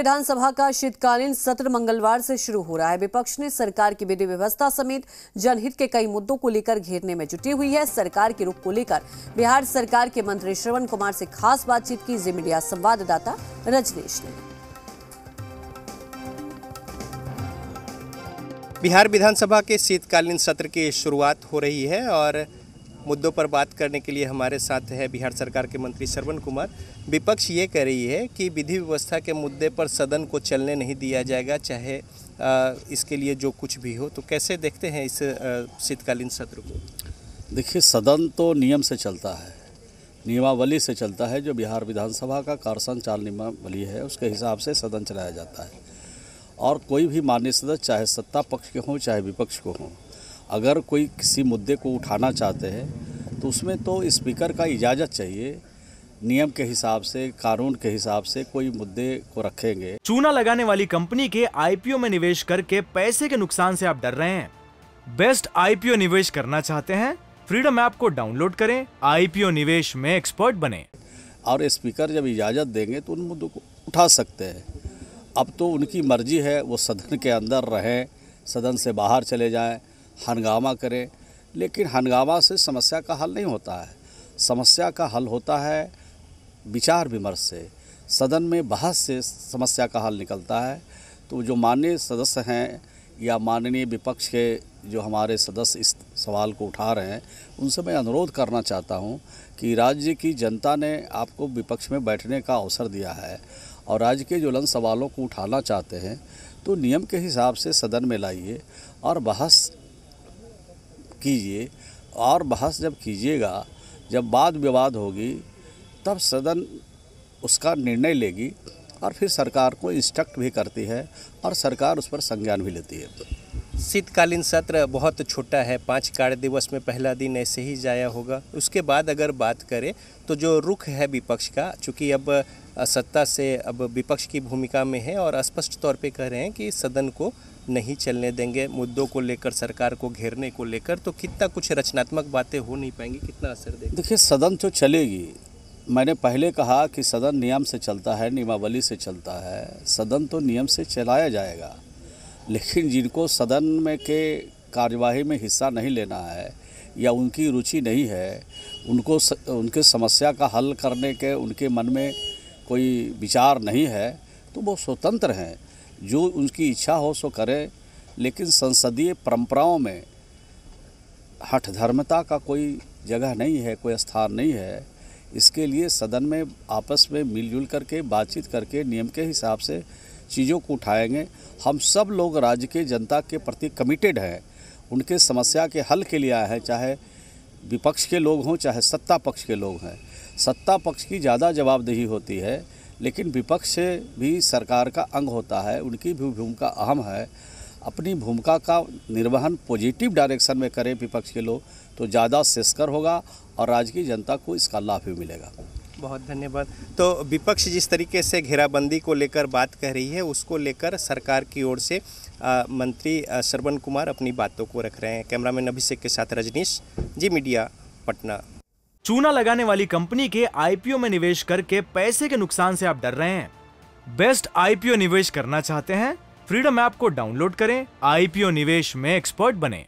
विधानसभा का शीतकालीन सत्र मंगलवार से शुरू हो रहा है। विपक्ष ने सरकार की विधि व्यवस्था समेत जनहित के कई मुद्दों को लेकर घेरने में जुटी हुई है। सरकार के रुख को लेकर बिहार सरकार के मंत्री श्रवण कुमार से खास बातचीत की जी मीडिया संवाददाता रजनीश ने। बिहार विधानसभा के शीतकालीन सत्र की शुरुआत हो रही है और मुद्दों पर बात करने के लिए हमारे साथ है बिहार सरकार के मंत्री श्रवण कुमार। विपक्ष ये कह रही है कि विधि व्यवस्था के मुद्दे पर सदन को चलने नहीं दिया जाएगा, चाहे इसके लिए जो कुछ भी हो। तो कैसे देखते हैं इस शीतकालीन सत्र को? देखिए, सदन तो नियम से चलता है, नियमावली से चलता है। जो बिहार विधानसभा का कार्यसंचालन नियमावली है उसके हिसाब से सदन चलाया जाता है। और कोई भी माननीय सदस्य, चाहे सत्ता पक्ष के हों चाहे विपक्ष को हों, अगर कोई किसी मुद्दे को उठाना चाहते हैं तो उसमें तो स्पीकर का इजाज़त चाहिए। नियम के हिसाब से, कानून के हिसाब से कोई मुद्दे को रखेंगे। चूना लगाने वाली कंपनी के आईपीओ में निवेश करके पैसे के नुकसान से आप डर रहे हैं? बेस्ट आईपीओ निवेश करना चाहते हैं? फ्रीडम ऐप को डाउनलोड करें, आईपीओ निवेश में एक्सपर्ट बने। और स्पीकर जब इजाज़त देंगे तो उन मुद्दों को उठा सकते हैं। अब तो उनकी मर्जी है, वो सदन के अंदर रहें, सदन से बाहर चले जाएं, हंगामा करें। लेकिन हंगामा से समस्या का हल नहीं होता है। समस्या का हल होता है विचार विमर्श से, सदन में बहस से समस्या का हल निकलता है। तो जो माननीय सदस्य हैं या माननीय विपक्ष के जो हमारे सदस्य इस सवाल को उठा रहे हैं, उनसे मैं अनुरोध करना चाहता हूं कि राज्य की जनता ने आपको विपक्ष में बैठने का अवसर दिया है और राज्य के ज्वलंत सवालों को उठाना चाहते हैं तो नियम के हिसाब से सदन में लाइए और बहस कीजिए। और बहस जब कीजिएगा, जब वाद विवाद होगी, तब सदन उसका निर्णय लेगी और फिर सरकार को इंस्ट्रक्ट भी करती है और सरकार उस पर संज्ञान भी लेती है। शीतकालीन सत्र बहुत छोटा है, 5 कार्य दिवस में पहला दिन ऐसे ही जाया होगा। उसके बाद अगर बात करें तो जो रुख है विपक्ष का, चूँकि अब सत्ता से अब विपक्ष की भूमिका में है और स्पष्ट तौर पे कह रहे हैं कि सदन को नहीं चलने देंगे मुद्दों को लेकर, सरकार को घेरने को लेकर, तो कितना कुछ रचनात्मक बातें हो नहीं पाएंगी, कितना असर देगी? देखिए, सदन तो चलेगी। मैंने पहले कहा कि सदन नियम से चलता है, नियमावली से चलता है। सदन तो नियम से चलाया जाएगा, लेकिन जिनको सदन में के कार्यवाही में हिस्सा नहीं लेना है या उनकी रुचि नहीं है, उनको उनके समस्या का हल करने के उनके मन में कोई विचार नहीं है, तो वो स्वतंत्र हैं। जो उनकी इच्छा हो सो करें, लेकिन संसदीय परंपराओं में हठधर्मता का कोई जगह नहीं है, कोई स्थान नहीं है। इसके लिए सदन में आपस में मिलजुल करके बातचीत करके नियम के हिसाब से चीज़ों को उठाएंगे। हम सब लोग राज्य के जनता के प्रति कमिटेड हैं, उनके समस्या के हल के लिए आए हैं, चाहे विपक्ष के लोग हों चाहे सत्ता पक्ष के लोग हैं। सत्ता पक्ष की ज़्यादा जवाबदेही होती है, लेकिन विपक्ष भी सरकार का अंग होता है, उनकी भी भूमिका अहम है। अपनी भूमिका का निर्वहन पॉजिटिव डायरेक्शन में करें विपक्ष के लोग तो ज़्यादा श्रेयस्कर होगा और राज्य की जनता को इसका लाभ भी मिलेगा। बहुत धन्यवाद। तो विपक्ष जिस तरीके से घेराबंदी को लेकर बात कह रही है, उसको लेकर सरकार की ओर से मंत्री श्रवण कुमार अपनी बातों को रख रहे हैं। कैमरामैन अभिषेक के साथ रजनीश, जी मीडिया, पटना। चूना लगाने वाली कंपनी के आईपीओ में निवेश करके पैसे के नुकसान से आप डर रहे हैं? बेस्ट आईपीओ निवेश करना चाहते हैं? फ्रीडम ऐप को डाउनलोड करें, आईपीओ निवेश में एक्सपर्ट बने।